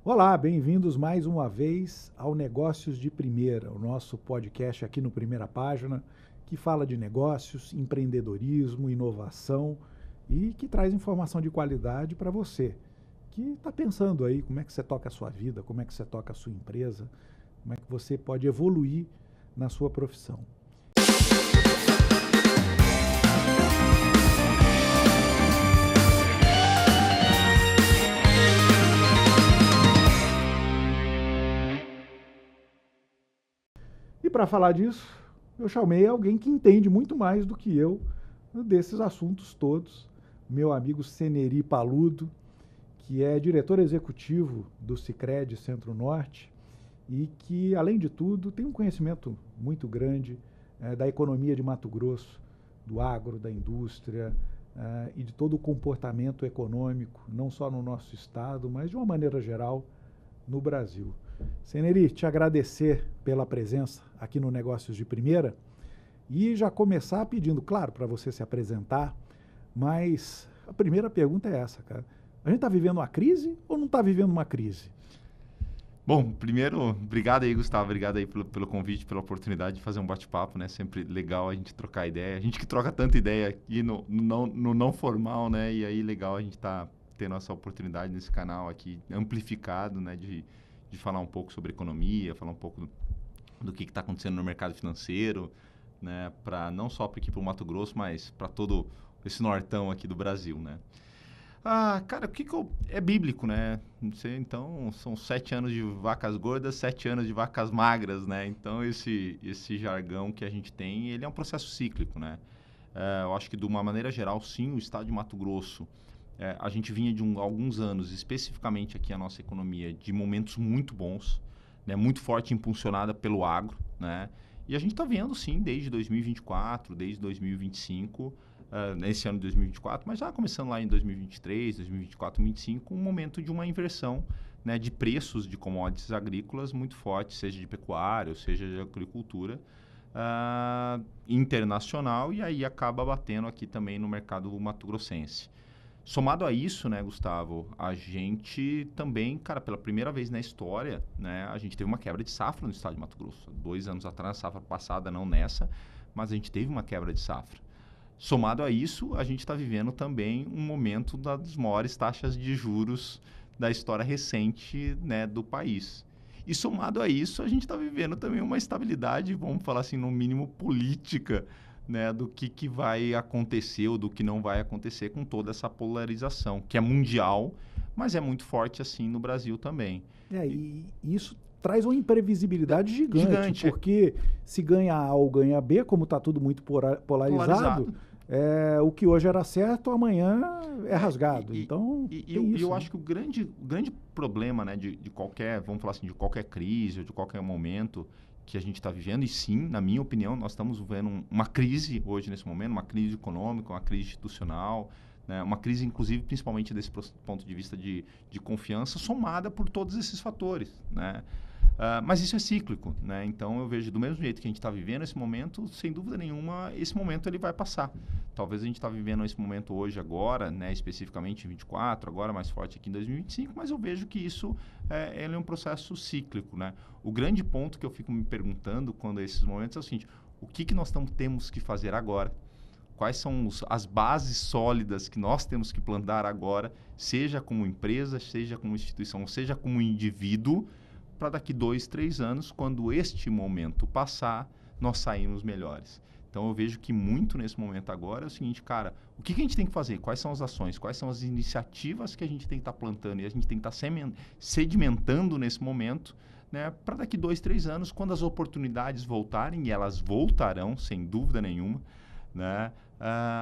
Olá, bem-vindos mais uma vez ao Negócios de Primeira, o nosso podcast aqui no Primeira Página, que fala de negócios, empreendedorismo, inovação e que traz informação de qualidade para você, que está pensando aí como é que você toca a sua vida, como é que você toca a sua empresa, como é que você pode evoluir na sua profissão. E para falar disso, eu chamei alguém que entende muito mais do que eu desses assuntos todos, meu amigo Seneri Paludo, que é diretor executivo do Sicredi Centro-Norte e que, além de tudo, tem um conhecimento muito grande da economia de Mato Grosso, do agro, da indústria e de todo o comportamento econômico, não só no nosso estado, mas de uma maneira geral no Brasil. Seneri, te agradecer pela presença aqui no Negócios de Primeira e já começar pedindo, claro, para você se apresentar, mas a primeira pergunta é essa, cara. A gente está vivendo uma crise ou não está vivendo uma crise? Bom, primeiro, obrigado aí, Gustavo. Obrigado aí pelo convite, pela oportunidade de fazer um bate-papo, né? Sempre legal a gente trocar ideia. A gente que troca tanta ideia aqui no não formal, né? E aí, legal a gente tá tendo essa oportunidade nesse canal aqui, amplificado, né? De falar um pouco sobre economia, falar um pouco do que está acontecendo no mercado financeiro, né? Não só aqui para o Mato Grosso, mas para todo esse nortão aqui do Brasil, né? Cara, é bíblico, né? Não sei, então, são 7 anos de vacas gordas, 7 anos de vacas magras, né? Então, esse jargão que a gente tem, ele é um processo cíclico, né? Eu acho que, de uma maneira geral, sim, o estado de Mato Grosso, a gente vinha de alguns anos, especificamente aqui a nossa economia, de momentos muito bons, né? Muito forte, impulsionada pelo agro, né? E a gente está vendo, sim, desde 2024, desde 2025... nesse ano de 2024, mas já começando lá em 2023, 2024, 2025, um momento de uma inversão, né, de preços de commodities agrícolas muito forte, seja de pecuária, ou seja de agricultura internacional, e aí acaba batendo aqui também no mercado mato-grossense. Somado a isso, né, Gustavo, a gente também, cara, pela primeira vez na história, né, a gente teve uma quebra de safra no estado de Mato Grosso. 2 anos atrás, safra passada, não nessa, mas a gente teve uma quebra de safra. Somado a isso, a gente está vivendo também um momento das maiores taxas de juros da história recente, né, do país. E somado a isso, a gente está vivendo também uma estabilidade, vamos falar assim, no mínimo política, né, do que vai acontecer ou do que não vai acontecer com toda essa polarização, que é mundial, mas é muito forte assim no Brasil também. E isso traz uma imprevisibilidade gigante, Gigante, porque se ganha A ou ganha B, como está tudo muito polarizado, o que hoje era certo, amanhã é rasgado. Então, eu acho que o grande problema, né, de qualquer, vamos falar assim, de qualquer crise ou de qualquer momento que a gente está vivendo, e sim, na minha opinião, nós estamos vivendo uma crise hoje nesse momento, uma crise econômica, uma crise institucional, né, uma crise, inclusive, principalmente desse ponto de vista de confiança, somada por todos esses fatores, né? Mas isso é cíclico, né? Então eu vejo do mesmo jeito que a gente está vivendo esse momento, sem dúvida nenhuma, esse momento ele vai passar. Talvez a gente está vivendo esse momento hoje, agora, né? Especificamente em 24, agora mais forte aqui em 2025, mas eu vejo que isso ele é um processo cíclico, né? O grande ponto que eu fico me perguntando quando é esses momentos é o seguinte: o que nós temos que fazer agora? Quais são as bases sólidas que nós temos que plantar agora, seja como empresa, seja como instituição, seja como indivíduo, para daqui 2, 3 anos, quando este momento passar, nós sairmos melhores. Então, eu vejo que muito nesse momento agora é o seguinte, cara, o que a gente tem que fazer? Quais são as ações? Quais são as iniciativas que a gente tem que estar plantando e a gente tem que estar sedimentando nesse momento, né, para daqui 2, 3 anos, quando as oportunidades voltarem, e elas voltarão, sem dúvida nenhuma, né,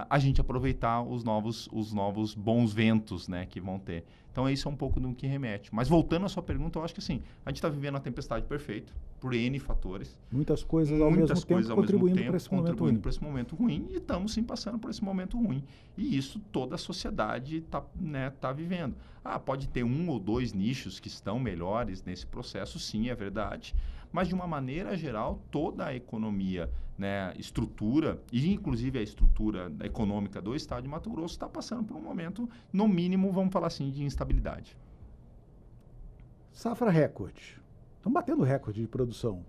a gente aproveitar os novos bons ventos, né, que vão ter. Então, isso é um pouco do que remete. Mas voltando à sua pergunta, eu acho que assim, a gente está vivendo a tempestade perfeita, por N fatores. muitas coisas ao mesmo tempo contribuindo para esse momento ruim. Para esse momento ruim, e estamos sim passando por esse momento ruim. E isso toda a sociedade está, né, tá vivendo. Pode ter 1 ou 2 nichos que estão melhores nesse processo, sim, é verdade. Mas, de uma maneira geral, toda a economia, né, estrutura, e inclusive a estrutura econômica do estado de Mato Grosso, está passando por um momento, no mínimo, vamos falar assim, de instabilidade. Safra recorde. Estamos batendo recorde de produção.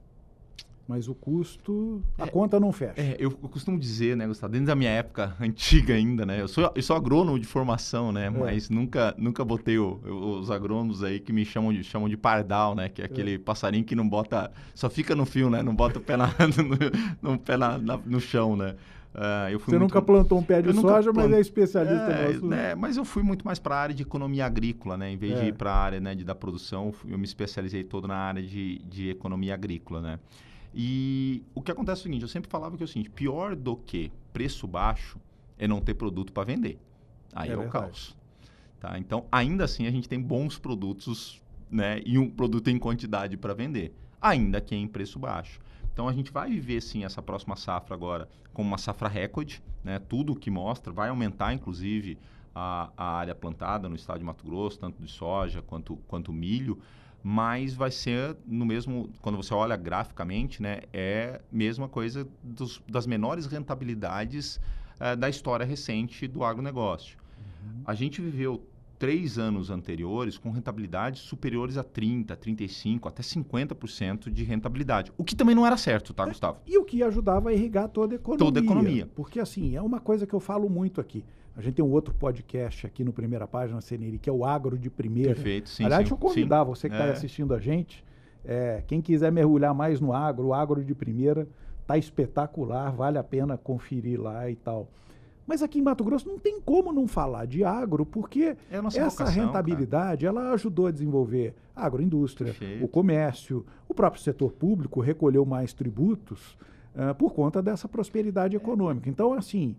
Mas o custo, a conta não fecha. Eu costumo dizer, né, Gustavo, dentro da minha época antiga ainda, né? Eu sou agrônomo de formação, né? Mas nunca botei os agrônomos aí que me chamam de pardal, né? Que é aquele passarinho que não bota... Só fica no fio, né? Não bota o pé no chão, né? Você nunca plantou um pé de soja, mas é especialista no assunto. Mas eu fui muito mais para a área de economia agrícola, né? Em vez de ir para a área, né, da produção, eu me especializei todo na área de economia agrícola, né? E o que acontece é o seguinte, eu sempre falava que é o seguinte, pior do que preço baixo é não ter produto para vender. Aí é o caos. Tá? Então, ainda assim, a gente tem bons produtos, né, e um produto em quantidade para vender, ainda que em preço baixo. Então, a gente vai viver, sim, essa próxima safra agora como uma safra recorde, né? Tudo o que mostra, vai aumentar, inclusive, a área plantada no estado de Mato Grosso, tanto de soja quanto milho, mas vai ser no mesmo, quando você olha graficamente, né, é a mesma coisa das menores rentabilidades da história recente do agronegócio. A gente viveu 3 anos anteriores com rentabilidades superiores a 30%, 35%, até 50% de rentabilidade. O que também não era certo, tá, Gustavo? E o que ajudava a irrigar toda a economia. Toda a economia. Porque, assim, é uma coisa que eu falo muito aqui. A gente tem um outro podcast aqui no Primeira Página, Ceneri, que é o Agro de Primeira. Perfeito, sim. Aliás, sim, deixa eu convidar sim. você que está aí assistindo a gente. Quem quiser mergulhar mais no agro, o Agro de Primeira está espetacular, vale a pena conferir lá e tal. Mas aqui em Mato Grosso não tem como não falar de agro, porque essa rentabilidade, ela ajudou a desenvolver a agroindústria, o comércio, o próprio setor público recolheu mais tributos por conta dessa prosperidade econômica. Então, assim,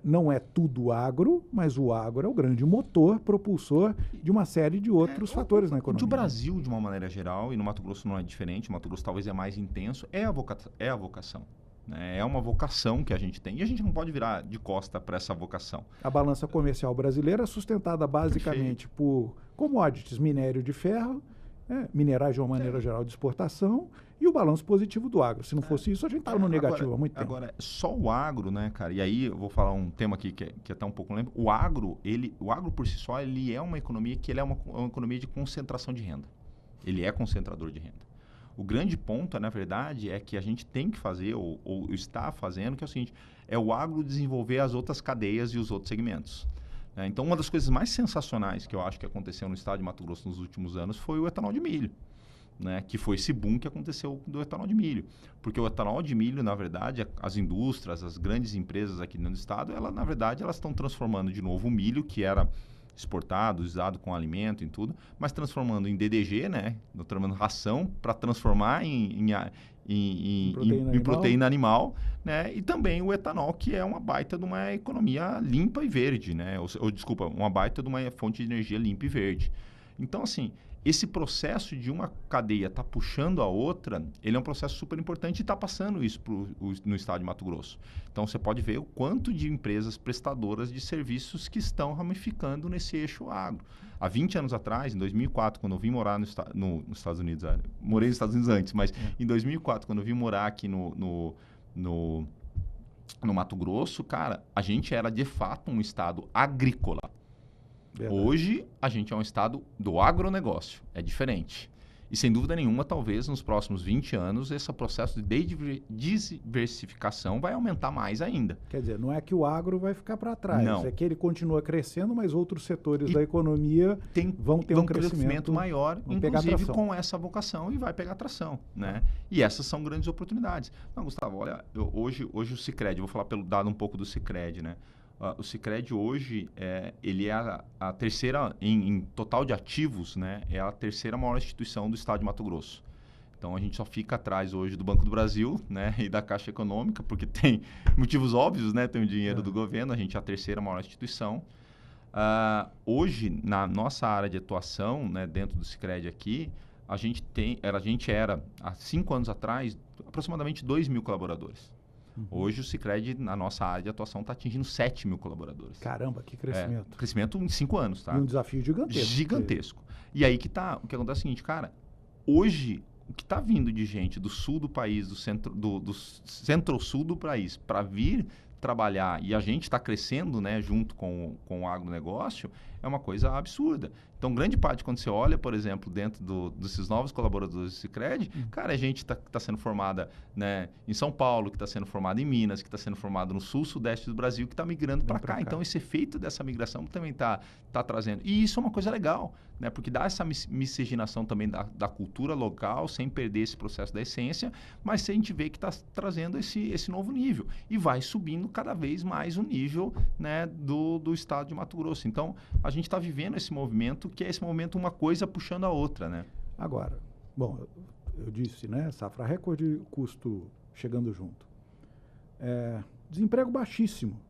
não é tudo agro, mas o agro é o grande motor, propulsor de uma série de outros fatores na economia. Do Brasil, de uma maneira geral, e no Mato Grosso não é diferente, o Mato Grosso talvez é mais intenso, é a vocação. É uma vocação que a gente tem e a gente não pode virar de costa para essa vocação. A balança comercial brasileira é sustentada basicamente por commodities, minério de ferro, minerais de uma maneira geral de exportação e o balanço positivo do agro. Se não fosse isso, a gente estava no negativo há muito tempo. Agora, só o agro, né, cara? E aí eu vou falar um tema aqui que é até um pouco lembro. O agro por si só, ele é uma economia que ele é uma economia de concentração de renda. Ele é concentrador de renda. O grande ponto, na verdade, é que a gente tem que fazer, ou está fazendo, que é o seguinte, é o agro desenvolver as outras cadeias e os outros segmentos. Então, uma das coisas mais sensacionais que eu acho que aconteceu no estado de Mato Grosso nos últimos anos foi o etanol de milho, né? Que foi esse boom que aconteceu do etanol de milho. Porque o etanol de milho, na verdade, as indústrias, as grandes empresas aqui no estado, na verdade, elas estão transformando de novo o milho, que era exportado, usado com alimento e tudo, mas transformando em DDG, né? Transformando ração para transformar em proteína animal, né? E também o etanol, que é uma baita de uma economia limpa e verde, né? Desculpa, uma baita de uma fonte de energia limpa e verde. Então, assim, esse processo de uma cadeia estar puxando a outra, ele é um processo super importante e está passando isso no estado de Mato Grosso. Então, você pode ver o quanto de empresas prestadoras de serviços que estão ramificando nesse eixo agro. Há 20 anos atrás, em 2004, quando eu vim morar nos Estados Unidos, morei nos Estados Unidos antes, mas em 2004, quando eu vim morar aqui no Mato Grosso, cara, a gente era de fato um estado agrícola. Verdade. Hoje, a gente é um estado do agronegócio. É diferente. E, sem dúvida nenhuma, talvez nos próximos 20 anos, esse processo de diversificação vai aumentar mais ainda. Quer dizer, não é que o agro vai ficar para trás. Não. É que ele continua crescendo, mas outros setores da economia vão ter um crescimento maior, inclusive com essa vocação, e vai pegar tração, né? E essas são grandes oportunidades. Não, Gustavo, olha, hoje o Sicredi, vou falar pelo dado um pouco do Sicredi, né? O Sicredi hoje, ele é a terceira, em total de ativos, né? É a terceira maior instituição do estado de Mato Grosso. Então, a gente só fica atrás hoje do Banco do Brasil, né? E da Caixa Econômica, porque tem motivos óbvios, né? Tem o dinheiro do governo, a gente é a terceira maior instituição. Hoje, na nossa área de atuação, né? Dentro do Sicredi aqui, a gente era, há 5 anos atrás, aproximadamente 2.000 colaboradores. Hoje o Sicredi, na nossa área de atuação, está atingindo 7.000 colaboradores. Caramba, que crescimento. Crescimento em 5 anos, tá? E um desafio gigantesco. Gigantesco. E aí o que acontece é o seguinte, cara, hoje o que está vindo de gente do sul do país, do centro-sul do país, para vir trabalhar, e a gente está crescendo, né, junto com o agronegócio, é uma coisa absurda. Então, grande parte, quando você olha, por exemplo, dentro desses novos colaboradores do Sicredi, cara, é gente que está sendo formada, né, em São Paulo, que está sendo formada em Minas, que está sendo formada no sul, sudeste do Brasil, que está migrando para cá. Então, esse efeito dessa migração também está trazendo. E isso é uma coisa legal, né, porque dá essa miscigenação também da cultura local, sem perder esse processo da essência, mas a gente vê que está trazendo esse novo nível. E vai subindo cada vez mais o nível, né, do estado de Mato Grosso. Então, a gente está vivendo esse movimento, que é esse momento uma coisa puxando a outra, né? Agora, bom, eu disse, né, safra recorde, custo chegando junto. Desemprego baixíssimo,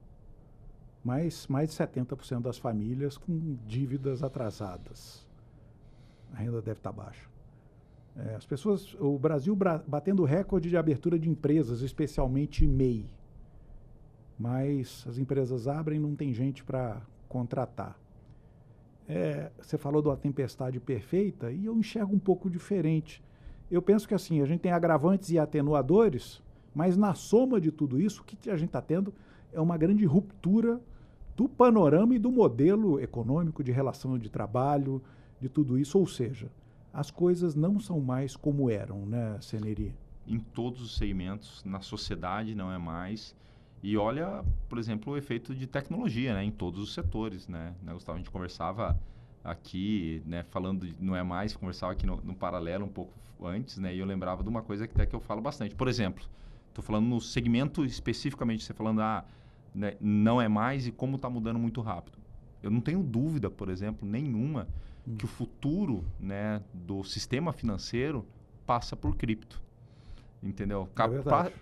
mas mais de 70% das famílias com dívidas atrasadas. A renda deve estar baixa. As pessoas, o Brasil batendo recorde de abertura de empresas, especialmente MEI. Mas as empresas abrem e não tem gente para contratar. Você falou de uma tempestade perfeita e eu enxergo um pouco diferente. Eu penso que assim, a gente tem agravantes e atenuadores, mas na soma de tudo isso, o que a gente está tendo é uma grande ruptura do panorama e do modelo econômico de relação de trabalho, de tudo isso. Ou seja, as coisas não são mais como eram, né, Ceneri? Em todos os segmentos, na sociedade não é mais. E olha, por exemplo, o efeito de tecnologia, né, em todos os setores, né? Gustavo, a gente conversava aqui, né, falando não é mais, conversava aqui no paralelo um pouco antes, né, e eu lembrava de uma coisa que até que eu falo bastante. Por exemplo, estou falando no segmento especificamente, você falando, né, não é mais e como está mudando muito rápido. Eu não tenho dúvida, por exemplo, nenhuma, que o futuro, né, do sistema financeiro passa por cripto. Entendeu?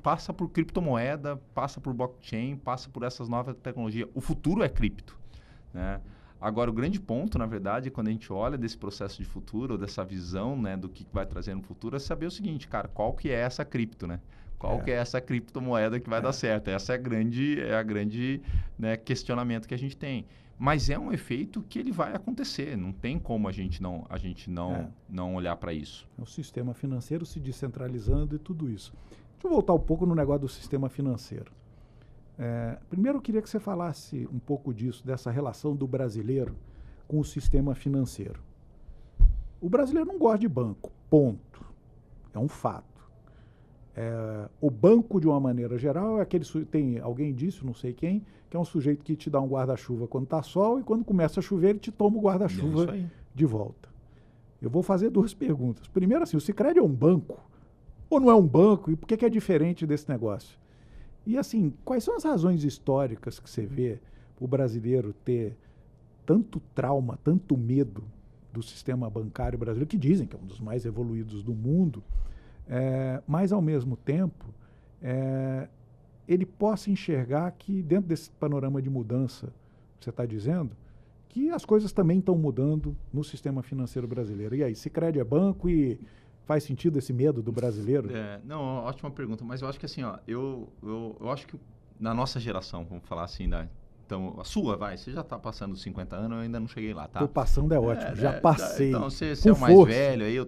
Passa por criptomoeda, passa por blockchain, passa por essas novas tecnologias. O futuro é cripto, né? Agora, o grande ponto, na verdade, quando a gente olha desse processo de futuro, dessa visão, né, do que vai trazer no futuro, é saber o seguinte, cara, qual que é essa cripto, né? Qual que é essa criptomoeda que vai dar certo? Essa é a grande, né, questionamento que a gente tem. Mas é um efeito que ele vai acontecer. Não tem como a gente não olhar para isso. O sistema financeiro se descentralizando e tudo isso. Deixa eu voltar um pouco no negócio do sistema financeiro. Primeiro eu queria que você falasse um pouco disso, dessa relação do brasileiro com o sistema financeiro. O brasileiro não gosta de banco, ponto. É um fato. O banco, de uma maneira geral, é aquele alguém disse, não sei quem, que é um sujeito que te dá um guarda-chuva quando está sol e quando começa a chover ele te toma o guarda-chuva de volta. Eu vou fazer duas perguntas. Primeiro, assim, o Sicredi é um banco ou não é um banco? E por que é diferente desse negócio? E assim, quais são as razões históricas que você vê para o brasileiro ter tanto trauma, tanto medo do sistema bancário brasileiro, que dizem que é um dos mais evoluídos do mundo, mas ao mesmo tempo ele possa enxergar que dentro desse panorama de mudança que você está dizendo, que as coisas também estão mudando no sistema financeiro brasileiro. E aí, Sicredi é banco e faz sentido esse medo do brasileiro? Não, ótima pergunta, mas eu acho que assim, eu acho que na nossa geração, vamos falar assim, então, a sua, você já está passando dos 50 anos, eu ainda não cheguei lá, tá? Estou passando, ótimo, já passei. Então, você é o mais velho, aí eu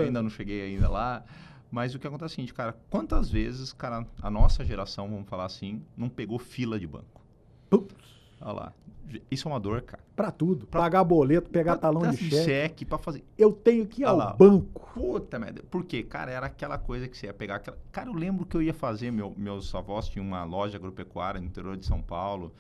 ainda não cheguei ainda lá. Mas o que acontece é o seguinte, cara, quantas vezes, cara, a nossa geração, vamos falar assim, não pegou fila de banco? Olha lá. Isso é uma dor, cara. Pra tudo. Pagar boleto, pegar talão de cheque. Pra fazer. Eu tenho que ir ao banco. Puta merda. Por quê? Cara, era aquela coisa que você ia pegar. Cara, eu lembro que eu ia fazer, meus avós tinham uma loja agropecuária no interior de São Paulo.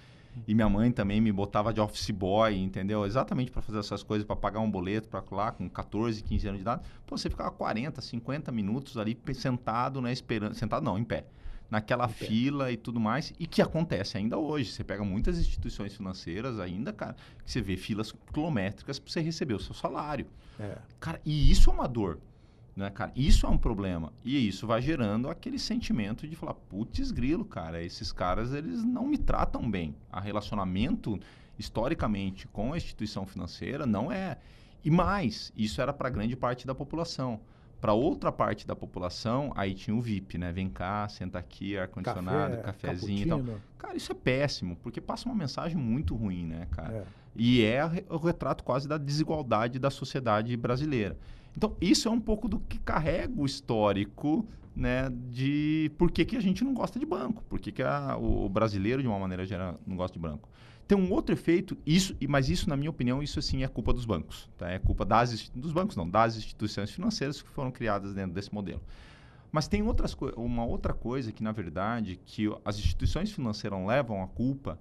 E minha mãe também me botava de office boy, entendeu? Exatamente para fazer essas coisas, para pagar um boleto, para lá, com 14, 15 anos de idade. Pô, você ficava 40, 50 minutos ali sentado, né, esperando. Sentado não, em pé. Naquela fila e tudo mais. E que acontece ainda hoje. Você pega muitas instituições financeiras ainda, cara, que você vê filas quilométricas para você receber o seu salário. Cara, e isso é uma dor. Né, cara? Isso é um problema. E isso vai gerando aquele sentimento de falar, putz grilo, cara, esses caras, eles não me tratam bem. A relacionamento, historicamente, com a instituição financeira não é... E mais, isso era para grande parte da população. Para outra parte da população, aí tinha o VIP, né? Vem cá, senta aqui, ar-condicionado, cafezinho e tal. Cara, isso é péssimo, porque passa uma mensagem muito ruim, né, cara? E é o retrato quase da desigualdade da sociedade brasileira. Então, isso é um pouco do que carrega o histórico, né, de por que a gente não gosta de banco, por que o brasileiro, de uma maneira geral, não gosta de banco. Tem um outro efeito, mas isso, na minha opinião, isso sim é culpa dos bancos. Tá? É culpa dos bancos, não, das instituições financeiras que foram criadas dentro desse modelo. Mas tem uma outra coisa que, na verdade, que as instituições financeiras levam a culpa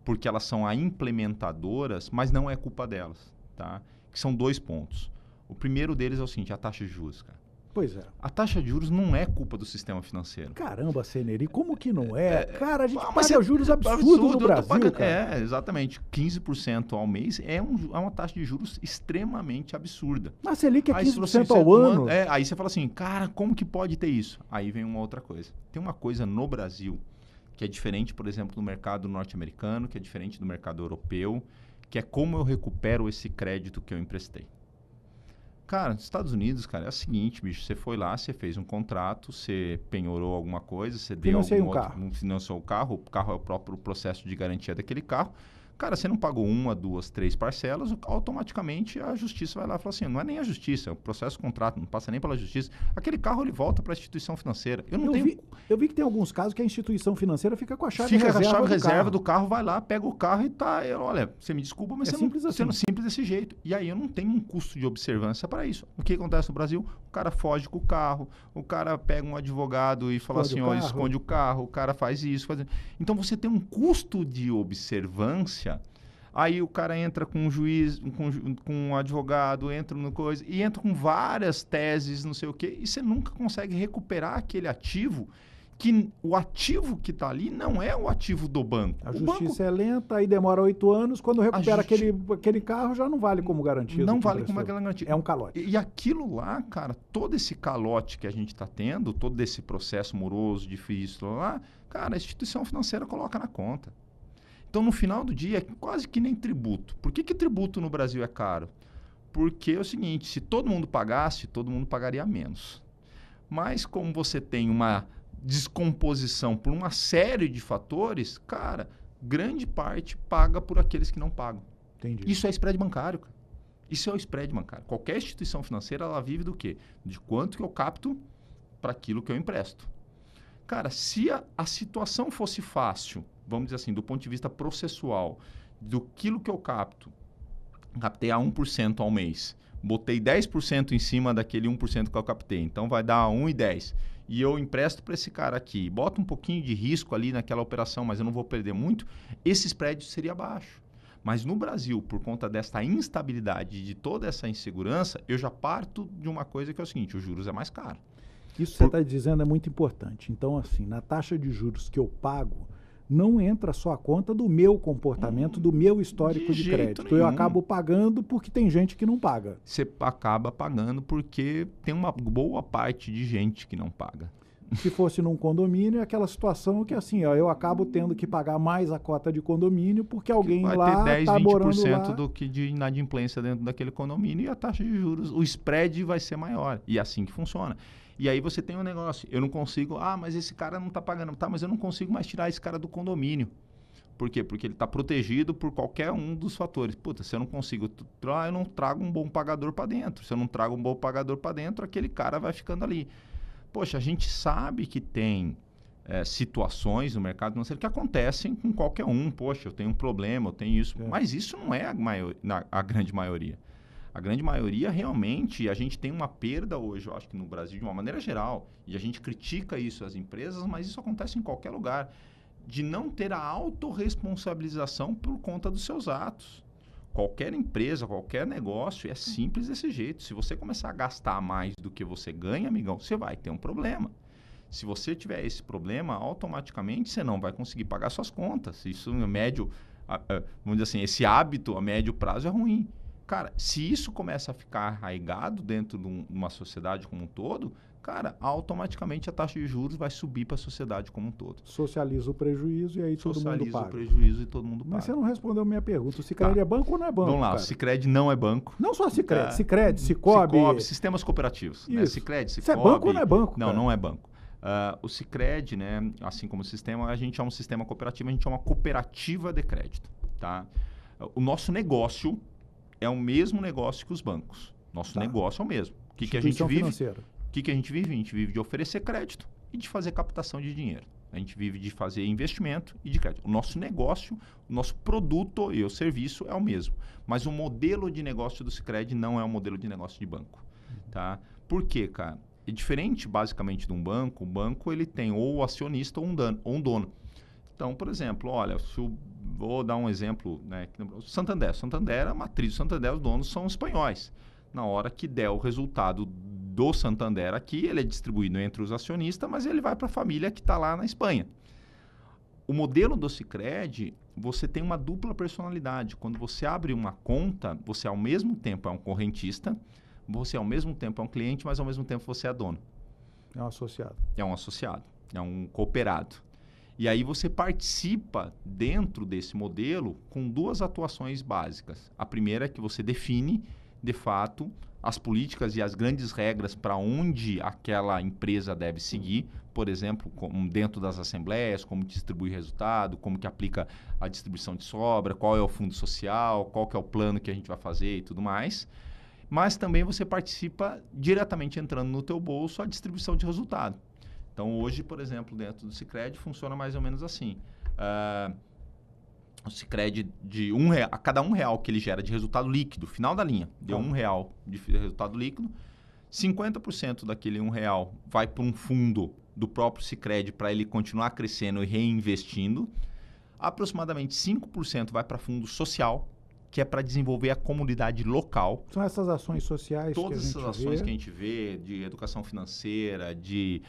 porque elas são as implementadoras, mas não é culpa delas. Tá? Que são 2 pontos. O primeiro deles é o seguinte, a taxa de juros, cara. Pois é. A taxa de juros não é culpa do sistema financeiro. Caramba, Ceneri, como que não é? Cara, a gente paga juros absurdos no Brasil, cara. Exatamente. 15% ao mês é uma taxa de juros extremamente absurda. Mas Selic é 15% ao ano. Aí você fala assim, cara, como que pode ter isso? Aí vem uma outra coisa. Tem uma coisa no Brasil que é diferente, por exemplo, do mercado norte-americano, que é diferente do mercado europeu, que é como eu recupero esse crédito que eu emprestei. Cara, nos Estados Unidos, cara, é o seguinte, bicho, você foi lá, você fez um contrato, você penhorou alguma coisa, você deu financiou o carro é o próprio processo de garantia daquele carro. Cara, você não pagou 1, 2, 3 parcelas, automaticamente a justiça vai lá e fala assim, não é nem a justiça, é o processo de contrato, não passa nem pela justiça. Aquele carro, ele volta para a instituição financeira. Eu vi que tem alguns casos que a instituição financeira fica com a chave reserva do carro, vai lá, pega o carro e tá, olha, você me desculpa, mas sendo simples desse jeito. E aí eu não tenho um custo de observância para isso. O que acontece no Brasil? O cara foge com o carro, o cara pega um advogado e fala assim, ó, esconde o carro, o cara faz isso, faz... Então você tem um custo de observância. Aí o cara entra com um juiz, com um advogado, entra no coisa, e entra com várias teses, não sei o quê, e você nunca consegue recuperar aquele ativo, que o ativo que está ali não é o ativo do banco. A justiça é lenta, aí demora 8 anos, quando recupera aquele carro já não vale como garantia. Não vale como aquela garantia. É um calote. E aquilo lá, cara, todo esse calote que a gente está tendo, todo esse processo moroso, difícil lá, cara, a instituição financeira coloca na conta. Então, no final do dia, é quase que nem tributo. Por que tributo no Brasil é caro? Porque é o seguinte, se todo mundo pagasse, todo mundo pagaria menos. Mas como você tem uma descomposição por uma série de fatores, cara, grande parte paga por aqueles que não pagam. Entendi. Isso é spread bancário, cara. Isso é o spread bancário. Qualquer instituição financeira, ela vive do quê? De quanto que eu capto para aquilo que eu empresto. Cara, se a situação fosse fácil, vamos dizer assim, do ponto de vista processual, do quilo que eu captei a 1% ao mês, botei 10% em cima daquele 1% que eu captei, então vai dar 1,10. E eu empresto para esse cara aqui, boto um pouquinho de risco ali naquela operação, mas eu não vou perder muito, esse spread seria baixo. Mas no Brasil, por conta desta instabilidade, de toda essa insegurança, eu já parto de uma coisa que é o seguinte, os juros é mais caro. Isso que você está dizendo é muito importante. Então, assim, na taxa de juros que eu pago, não entra só a conta do meu comportamento, do meu histórico de crédito. Eu acabo pagando porque tem gente que não paga. Você acaba pagando porque tem uma boa parte de gente que não paga. Se fosse num condomínio, é aquela situação que assim, ó, eu acabo tendo que pagar mais a cota de condomínio porque alguém lá está morando lá. Vai ter 10, 20% do que de inadimplência dentro daquele condomínio e a taxa de juros, o spread vai ser maior. E é assim que funciona. E aí você tem um negócio, eu não consigo, mas esse cara não está pagando, tá, mas eu não consigo mais tirar esse cara do condomínio. Por quê? Porque ele está protegido por qualquer um dos fatores. Puta, se eu não consigo, eu não trago um bom pagador para dentro. Se eu não trago um bom pagador para dentro, aquele cara vai ficando ali. Poxa, a gente sabe que tem situações no mercado financeiro que acontecem com qualquer um. Poxa, eu tenho um problema, eu tenho isso. Mas isso não é a grande maioria. A grande maioria, realmente, a gente tem uma perda hoje, eu acho que no Brasil, de uma maneira geral, e a gente critica isso às empresas, mas isso acontece em qualquer lugar, de não ter a autorresponsabilização por conta dos seus atos. Qualquer empresa, qualquer negócio, é simples desse jeito. Se você começar a gastar mais do que você ganha, amigão, você vai ter um problema. Se você tiver esse problema, automaticamente você não vai conseguir pagar suas contas. Isso, no médio, vamos dizer assim, esse hábito a médio prazo é ruim. Cara, se isso começa a ficar arraigado dentro de uma sociedade como um todo, cara, automaticamente a taxa de juros vai subir para a sociedade como um todo. Socializa o prejuízo e aí todo mundo paga. Socializa o prejuízo e todo mundo paga. Mas você não respondeu a minha pergunta. O Sicredi é banco ou não é banco? Vamos lá, cara? o Sicredi não é banco. Não só Sicredi, Sicredi, Cicobi. Sistemas cooperativos. Né? Sicredi, Cicobi. Isso é banco ou não é banco? Não, não é banco. O Sicredi, né, assim como o sistema, a gente é um sistema cooperativo, a gente é uma cooperativa de crédito. Tá? O nosso negócio é o mesmo negócio que os bancos. Nosso negócio é o mesmo. O que a gente vive? Financeira. O que a gente vive? A gente vive de oferecer crédito e de fazer captação de dinheiro. A gente vive de fazer investimento e de crédito. O nosso negócio, o nosso produto e o serviço é o mesmo. Mas o modelo de negócio do Sicredi não é o modelo de negócio de banco. Tá? Por quê, cara? É diferente, basicamente, de um banco. O banco ele tem ou o acionista ou um dono. Então, por exemplo, olha, vou dar um exemplo, né? Santander. Santander, a matriz do Santander, os donos são espanhóis. Na hora que der o resultado do Santander aqui, ele é distribuído entre os acionistas, mas ele vai para a família que está lá na Espanha. O modelo do Sicredi, você tem uma dupla personalidade. Quando você abre uma conta, você ao mesmo tempo é um correntista, você ao mesmo tempo é um cliente, mas ao mesmo tempo você é dono. É um associado. É um associado, é um cooperado. E aí você participa dentro desse modelo com duas atuações básicas. A primeira é que você define, de fato, as políticas e as grandes regras para onde aquela empresa deve seguir, por exemplo, dentro das assembleias, como distribui resultado, como que aplica a distribuição de sobra, qual é o fundo social, qual que é o plano que a gente vai fazer e tudo mais. Mas também você participa diretamente entrando no teu bolso a distribuição de resultado. Então, hoje, por exemplo, dentro do Sicredi funciona mais ou menos assim. O Sicredi, a cada R$1 que ele gera de resultado líquido, final da linha, deu R$1 de resultado líquido, 50% daquele R$1 vai para um fundo do próprio Sicredi para ele continuar crescendo e reinvestindo. Aproximadamente 5% vai para fundo social, que é para desenvolver a comunidade local. São essas ações sociais Todas que a gente essas ações que a gente vê, de educação financeira, de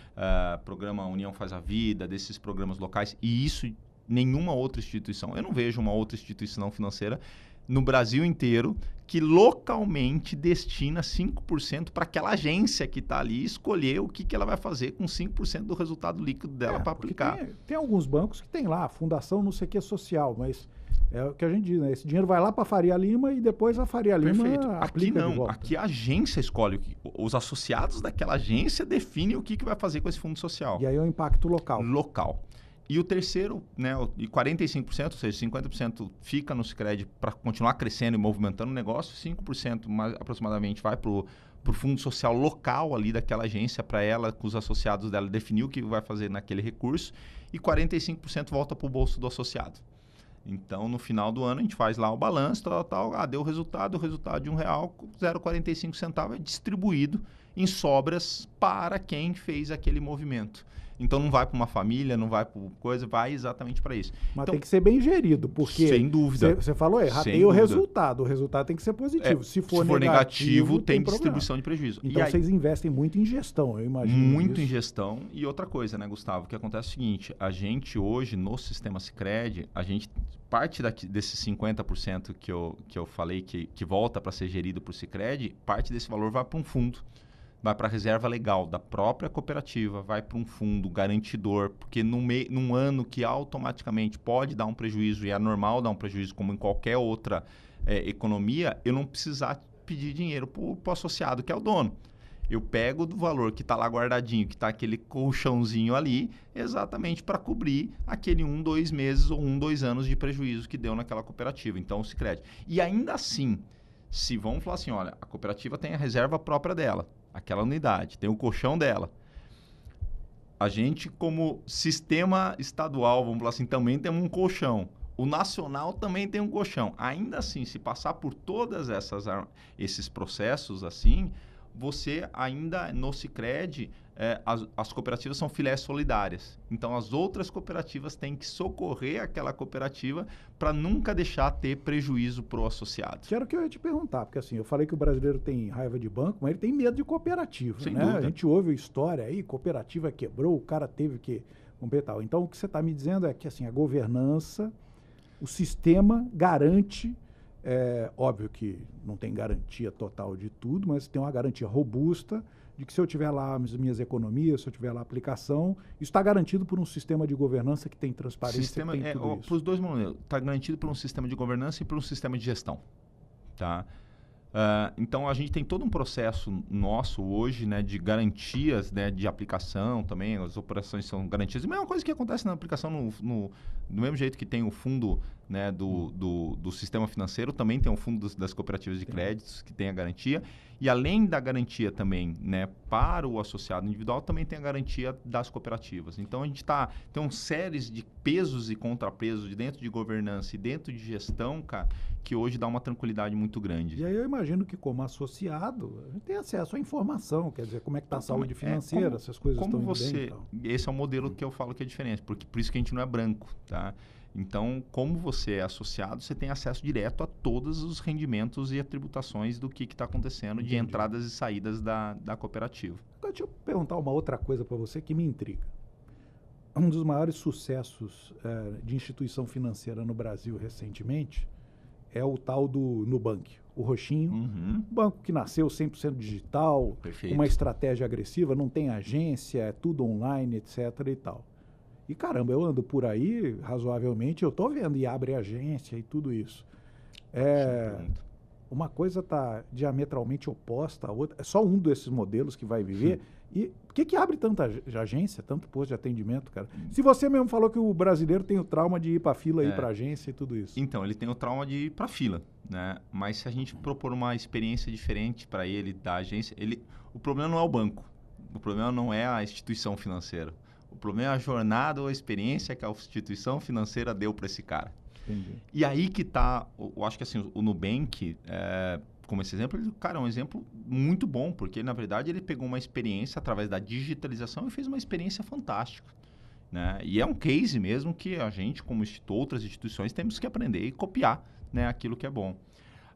programa União Faz a Vida, desses programas locais, e isso nenhuma outra instituição. Eu não vejo uma outra instituição financeira no Brasil inteiro que localmente destina 5% para aquela agência que está ali escolher o que ela vai fazer com 5% do resultado líquido dela para aplicar. Tem alguns bancos que tem lá, fundação não sei o que social, mas é o que a gente diz, né? Esse dinheiro vai lá para a Faria Lima e depois a Faria Lima aplica aqui não, de volta. Aqui a agência escolhe, os associados daquela agência definem o que vai fazer com esse fundo social. E aí é o impacto local. E o terceiro, né, e 45%, ou seja, 50% fica no Sicredi para continuar crescendo e movimentando o negócio, 5% aproximadamente vai para o fundo social local ali daquela agência, para ela, com os associados dela, definir o que vai fazer naquele recurso, e 45% volta para o bolso do associado. Então, no final do ano, a gente faz lá o balanço, deu o resultado de R$1, 0,45 centavos é distribuído em sobras para quem fez aquele movimento. Então, não vai para uma família, não vai para coisa, vai exatamente para isso. Mas então, tem que ser bem gerido, porque... Sem dúvida. Você falou, ratei o resultado tem que ser positivo. Se for negativo, tem distribuição de prejuízo. Então, vocês investem muito em gestão, eu imagino. Muito em gestão. E outra coisa, né, Gustavo, o que acontece é o seguinte, a gente hoje, no sistema Sicredi, parte desses 50% que eu falei que volta para ser gerido por Sicredi, parte desse valor vai para um fundo. Vai para a reserva legal da própria cooperativa, vai para um fundo garantidor, porque num ano que automaticamente pode dar um prejuízo, e é normal dar um prejuízo como em qualquer outra economia, eu não precisar pedir dinheiro para o associado, que é o dono. Eu pego do valor que está lá guardadinho, que está aquele colchãozinho ali, exatamente para cobrir aquele 1, 2 meses ou 1, 2 anos de prejuízo que deu naquela cooperativa. Então, o Sicredi. E ainda assim, se vamos falar assim, olha, a cooperativa tem a reserva própria dela, aquela unidade, tem o colchão dela. A gente, como sistema estadual, vamos falar assim, também temos um colchão. O nacional também tem um colchão. Ainda assim, se passar por todas esses processos assim, você ainda no Sicredi, as cooperativas são filés solidárias. Então, as outras cooperativas têm que socorrer aquela cooperativa para nunca deixar ter prejuízo para o associado. Que era o que eu ia te perguntar, porque assim, eu falei que o brasileiro tem raiva de banco, mas ele tem medo de cooperativa. Sem né? dúvida. A gente ouve a história aí, cooperativa quebrou, o cara teve que completar. Então, o que você está me dizendo é que assim, a governança, o sistema garante... óbvio que não tem garantia total de tudo, mas tem uma garantia robusta de que se eu tiver lá as minhas economias, se eu tiver lá a aplicação, isso está garantido por um sistema de governança que tem transparência, que tem tudo isso. Para os dois momentos, está garantido por um sistema de governança e por um sistema de gestão. Tá? Então, a gente tem todo um processo nosso hoje, né, de garantias, né, de aplicação também, as operações são garantidas. A mesma coisa que acontece na aplicação do mesmo jeito que tem o fundo, né, do sistema financeiro, também tem o fundo das cooperativas de créditos que tem a garantia. E além da garantia também, né, para o associado individual, também tem a garantia das cooperativas. Então, a gente tem uma série de pesos e contrapesos de dentro de governança e dentro de gestão, cara, que hoje dá uma tranquilidade muito grande. E aí eu imagino que como associado, a gente tem acesso à informação, quer dizer, como é que está a saúde financeira, essas coisas estão indo bem. Então. Esse é o modelo que eu falo que é diferente, porque por isso que a gente não é branco, tá? Então, como você é associado, você tem acesso direto a todos os rendimentos e a tributações do que está acontecendo de entradas e saídas da cooperativa. Agora, deixa eu perguntar uma outra coisa para você que me intriga. Um dos maiores sucessos de instituição financeira no Brasil recentemente é o tal do Nubank, o roxinho. Banco que nasceu 100% digital, Perfeito. uma estratégia agressiva, não tem agência, é tudo online, etc. e tal. E caramba, eu ando por aí razoavelmente, eu estou vendo e abre agência e tudo isso. Uma coisa está diametralmente oposta à outra. É só um desses modelos que vai viver. E por que abre tanta agência, tanto posto de atendimento, cara? Se você mesmo falou que o brasileiro tem o trauma de ir para fila, ir para agência e tudo isso. Então, ele tem o trauma de ir para fila, né? Mas se a gente propor uma experiência diferente para ele da agência, o problema não é o banco. O problema não é a instituição financeira. O problema é a jornada ou a experiência que a instituição financeira deu para esse cara. Entendi. E aí que está, eu acho que assim, o Nubank, como esse exemplo, cara, é um exemplo muito bom, porque na verdade ele pegou uma experiência através da digitalização e fez uma experiência fantástica. Né? E é um case mesmo que a gente, como outras instituições, temos que aprender e copiar, né, aquilo que é bom.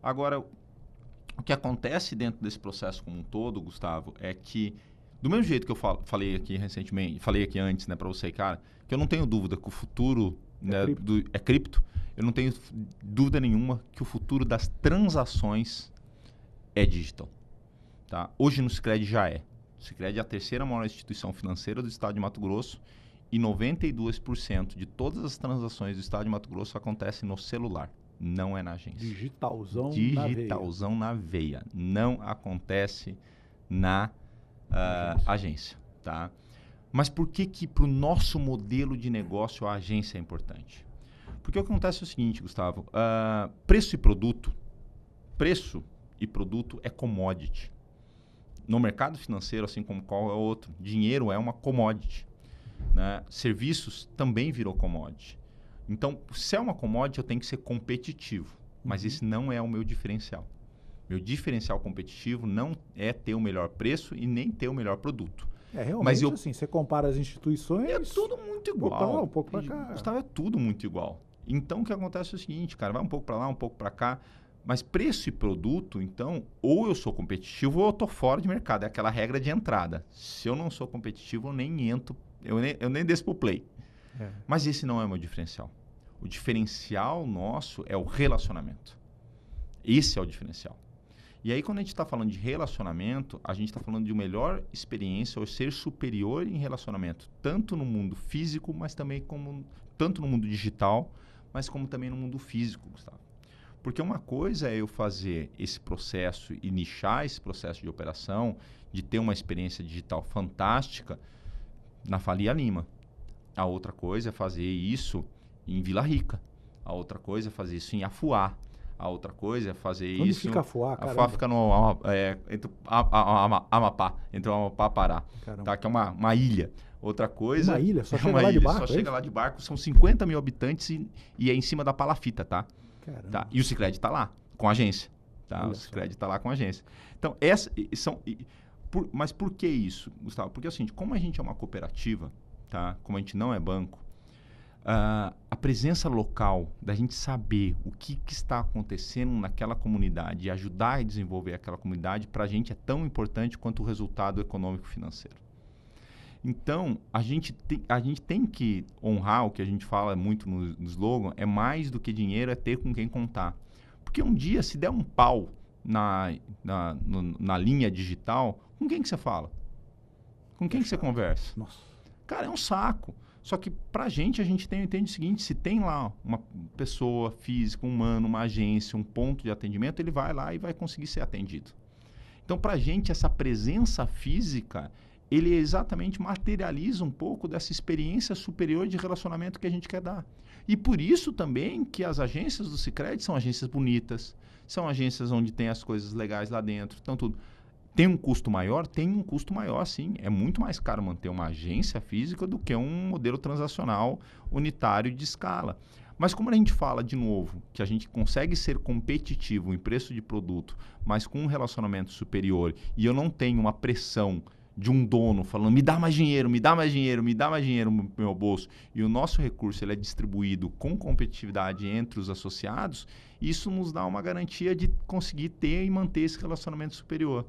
Agora, o que acontece dentro desse processo como um todo, Gustavo, é que do mesmo jeito que eu falei aqui recentemente, falei aqui antes, né, para você, cara, que eu não tenho dúvida que o futuro é cripto, eu não tenho dúvida nenhuma que o futuro das transações é digital. Tá? Hoje no Sicredi já é. O Sicredi é a terceira maior instituição financeira do estado de Mato Grosso e 92% de todas as transações do estado de Mato Grosso acontecem no celular, não é na agência. Digitalzão na veia. Não acontece na agência, tá? Mas por que para o nosso modelo de negócio a agência é importante? Porque o que acontece é o seguinte, Gustavo, preço e produto é commodity. No mercado financeiro, assim como qual é outro, dinheiro é uma commodity. Né? Serviços também virou commodity. Então, se é uma commodity, eu tenho que ser competitivo. Mas esse não é o meu diferencial. Meu diferencial competitivo não é ter o melhor preço e nem ter o melhor produto. Realmente, assim, você compara as instituições... É tudo muito igual. Um pouco para cá. Gustavo, é tudo muito igual. Então, o que acontece é o seguinte, cara, vai um pouco para lá, um pouco para cá, mas preço e produto, então, ou eu sou competitivo ou eu estou fora de mercado. É aquela regra de entrada. Se eu não sou competitivo, eu nem entro, eu nem desço pro play. Mas esse não é o meu diferencial. O diferencial nosso é o relacionamento. Esse é o diferencial. E aí, quando a gente está falando de relacionamento, a gente está falando de uma melhor experiência ou ser superior em relacionamento, tanto no mundo físico, mas também tanto no mundo digital, mas como também no mundo físico, Gustavo. Porque uma coisa é eu fazer esse processo e nichar esse processo de operação, de ter uma experiência digital fantástica na Faria Lima. A outra coisa é fazer isso em Vila Rica. A outra coisa é fazer isso em Afuá. A outra coisa é fazer Onde isso... Onde fica Afuá, cara? Afuá fica entre Amapá, entre o Amapá e Pará, tá? Que é uma ilha. Outra coisa... Uma ilha? Só chega lá de barco? Só chega lá de barco. São 50 mil habitantes e é em cima da Palafita, tá? Tá? E o Sicredi está lá, com a agência. Tá? O Sicredi está lá com a agência. Então, mas por que isso, Gustavo? Porque é o seguinte, como a gente é uma cooperativa, tá? Como a gente não é banco, a presença local, da gente saber o que está acontecendo naquela comunidade e ajudar a desenvolver aquela comunidade, para a gente é tão importante quanto o resultado econômico-financeiro. Então, a gente tem que honrar o que a gente fala muito no slogan, é mais do que dinheiro, é ter com quem contar. Porque um dia, se der um pau na linha digital, com quem que você fala? Com quem que você conversa? Nossa. Cara, é um saco. Só que pra gente, a gente entende o seguinte, se tem lá uma pessoa física, um humano, uma agência, um ponto de atendimento, ele vai lá e vai conseguir ser atendido. Então, pra gente, essa presença física ele exatamente materializa um pouco dessa experiência superior de relacionamento que a gente quer dar. E por isso também que as agências do Sicredi são agências bonitas, são agências onde tem as coisas legais lá dentro, então tudo. Tem um custo maior? Tem um custo maior, sim. É muito mais caro manter uma agência física do que um modelo transacional unitário de escala. Mas como a gente fala, de novo, que a gente consegue ser competitivo em preço de produto, mas com um relacionamento superior, e eu não tenho uma pressão de um dono falando, me dá mais dinheiro, me dá mais dinheiro, me dá mais dinheiro no meu bolso, e o nosso recurso ele é distribuído com competitividade entre os associados, isso nos dá uma garantia de conseguir ter e manter esse relacionamento superior.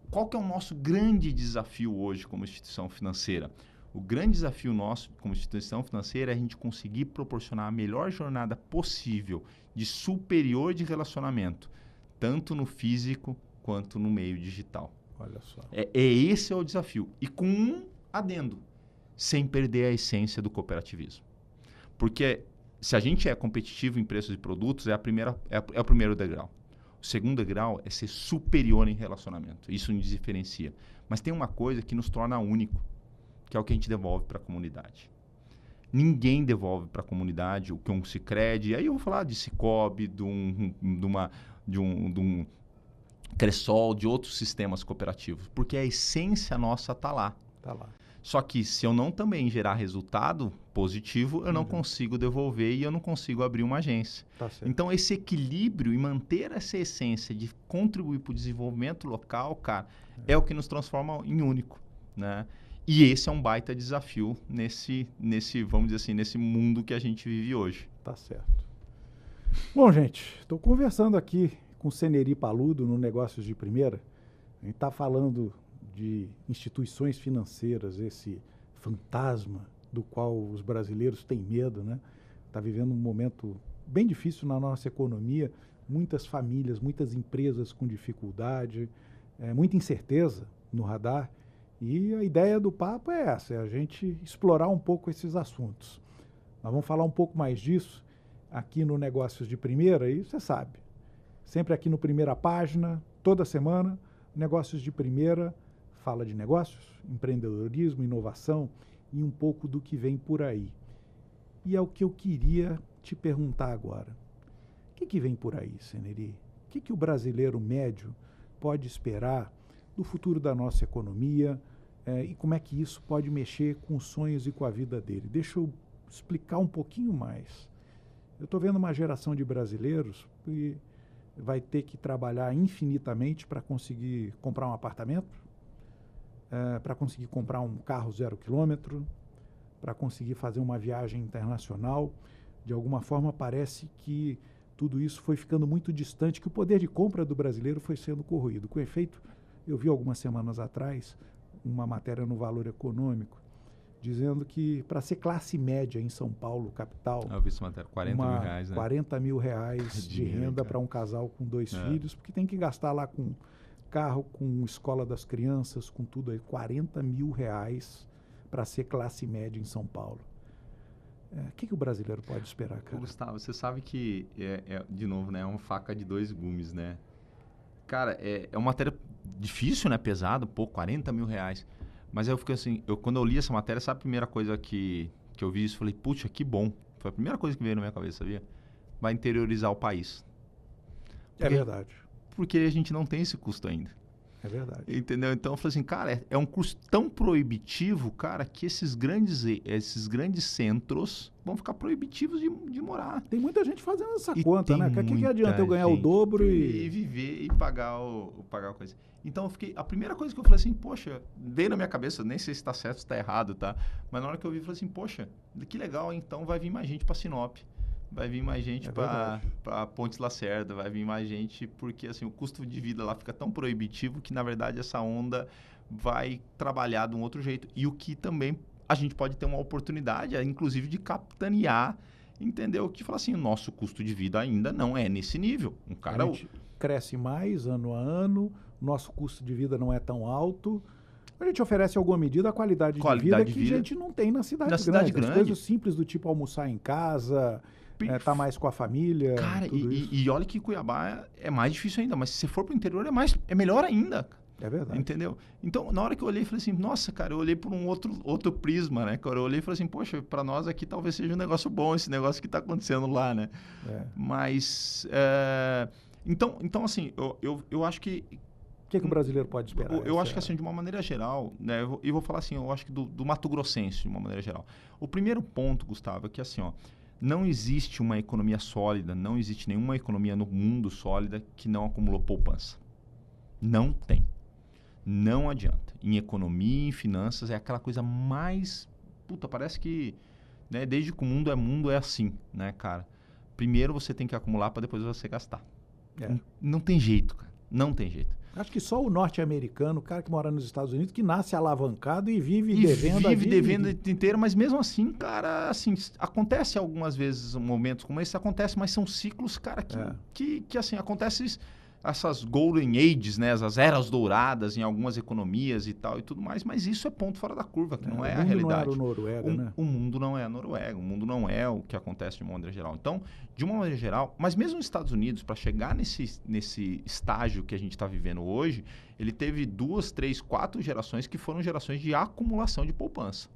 Qual que é o nosso grande desafio hoje como instituição financeira? O grande desafio nosso como instituição financeira é a gente conseguir proporcionar a melhor jornada possível de superior de relacionamento, tanto no físico quanto no meio digital. Olha só. Esse é o desafio. E com um adendo, sem perder a essência do cooperativismo. Porque se a gente é competitivo em preços de produtos, é o primeiro degrau. O segundo degrau é ser superior em relacionamento. Isso nos diferencia. Mas tem uma coisa que nos torna único, que é o que a gente devolve para a comunidade. Ninguém devolve para a comunidade o que um Sicredi, aí eu vou falar de Sicob, de um Cressol, de outros sistemas cooperativos, porque a essência nossa está lá. Tá lá. Só que se eu não também gerar resultado positivo, eu não consigo devolver e eu não consigo abrir uma agência. Tá certo. Então, esse equilíbrio e manter essa essência de contribuir para o desenvolvimento local, cara, é o que nos transforma em único, né? E esse é um baita desafio nesse, vamos dizer assim, nesse mundo que a gente vive hoje. Tá certo. Bom, gente, estou conversando aqui com o Seneri Paludo no Negócios de Primeira. A gente está falando de instituições financeiras, esse fantasma do qual os brasileiros têm medo, né? Está vivendo um momento bem difícil na nossa economia, muitas famílias, muitas empresas com dificuldade, muita incerteza no radar. E a ideia do papo é essa, é a gente explorar um pouco esses assuntos. Nós vamos falar um pouco mais disso aqui no Negócios de Primeira, e você sabe, sempre aqui no Primeira Página, toda semana, Negócios de Primeira fala de negócios, empreendedorismo, inovação e um pouco do que vem por aí. E é o que eu queria te perguntar agora. O que vem por aí, Seneri? O que o brasileiro médio pode esperar do futuro da nossa economia e como é que isso pode mexer com os sonhos e com a vida dele? Deixa eu explicar um pouquinho mais. Eu estou vendo uma geração de brasileiros que vai ter que trabalhar infinitamente para conseguir comprar um apartamento, para conseguir comprar um carro 0 quilômetro, para conseguir fazer uma viagem internacional. De alguma forma parece que tudo isso foi ficando muito distante, que o poder de compra do brasileiro foi sendo corroído. Com efeito, eu vi algumas semanas atrás uma matéria no Valor Econômico dizendo que para ser classe média em São Paulo, capital, eu vi essa matéria, 40 mil reais, né? 40 mil reais de renda para um casal com 2 filhos, porque tem que gastar lá com carro, com escola das crianças, com tudo aí, 40 mil reais para ser classe média em São Paulo. O que o brasileiro pode esperar, cara? Gustavo, você sabe que, de novo, né, é uma faca de 2 gumes, né? Cara, é uma matéria difícil, né? Pesada, 40 mil reais. Mas aí eu fiquei assim, quando eu li essa matéria, sabe a primeira coisa que eu vi isso? Falei, puxa, que bom. Foi a primeira coisa que veio na minha cabeça, sabia? Vai interiorizar o país. É verdade. Porque a gente não tem esse custo ainda. É verdade. Entendeu? Então eu falei assim, cara, é um custo tão proibitivo, cara, que esses grandes centros vão ficar proibitivos de morar. Tem muita gente fazendo essa conta, né? O que adianta eu ganhar o dobro e viver e pagar a coisa. Então a primeira coisa que eu falei assim, poxa, veio na minha cabeça, nem sei se está certo, se está errado, tá? Mas na hora que eu vi, eu falei assim, poxa, que legal, então vai vir mais gente para Sinop. Vai vir mais gente para Pontes Lacerda, vai vir mais gente, porque assim, o custo de vida lá fica tão proibitivo que, na verdade, essa onda vai trabalhar de um outro jeito. E o que também a gente pode ter uma oportunidade, inclusive, de capitanear, entendeu? Que fala assim, o nosso custo de vida ainda não é nesse nível. A gente cresce mais ano a ano, nosso custo de vida não é tão alto. A gente oferece alguma medida a qualidade de vida que a gente não tem na cidade grande. As coisas simples do tipo almoçar em casa, tá mais com a família. Cara, e olha que Cuiabá é mais difícil ainda, mas se você for pro interior é melhor ainda. É verdade. Entendeu? Então, na hora que eu olhei, falei assim, nossa, cara, eu olhei por um outro prisma, né? Cara, eu olhei e falei assim, poxa, para nós aqui talvez seja um negócio bom esse negócio que está acontecendo lá, né? Mas, então assim, eu acho que... O que o brasileiro pode esperar? Eu acho que, assim, de uma maneira geral, né? Eu vou falar assim, eu acho que do Mato Grossense, de uma maneira geral. O primeiro ponto, Gustavo, é que, assim, ó, não existe uma economia sólida, não existe nenhuma economia no mundo sólida que não acumulou poupança. Não tem. Não adianta. Em economia, em finanças, é aquela coisa mais... Puta, parece que... Né, desde que o mundo é assim, né, cara? Primeiro você tem que acumular para depois você gastar. Não tem jeito, cara. Não tem jeito. Acho que só o norte-americano, o cara que mora nos Estados Unidos, que nasce alavancado e vive devendo. Vive devendo inteiro, mas mesmo assim, cara, assim, acontece algumas vezes momentos como esse, acontece, mas são ciclos, cara, que assim, acontece essas golden ages, né, as eras douradas em algumas economias e tal e tudo mais, mas isso é ponto fora da curva, que não é a realidade. O mundo não era Noruega, né? O mundo não é a Noruega, o mundo não é o que acontece de uma maneira geral. Então, de uma maneira geral, mas mesmo nos Estados Unidos, para chegar nesse estágio que a gente está vivendo hoje, ele teve 2, 3, 4 gerações que foram gerações de acumulação de poupança,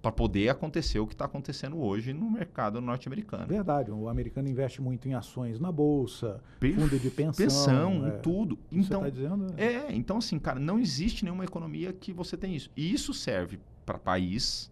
para poder acontecer o que está acontecendo hoje no mercado norte-americano. Verdade, o americano investe muito em ações na bolsa, fundo de pensão. Em tudo. Então, você tá dizendo, então assim, cara, não existe nenhuma economia que você tem isso. E isso serve para país,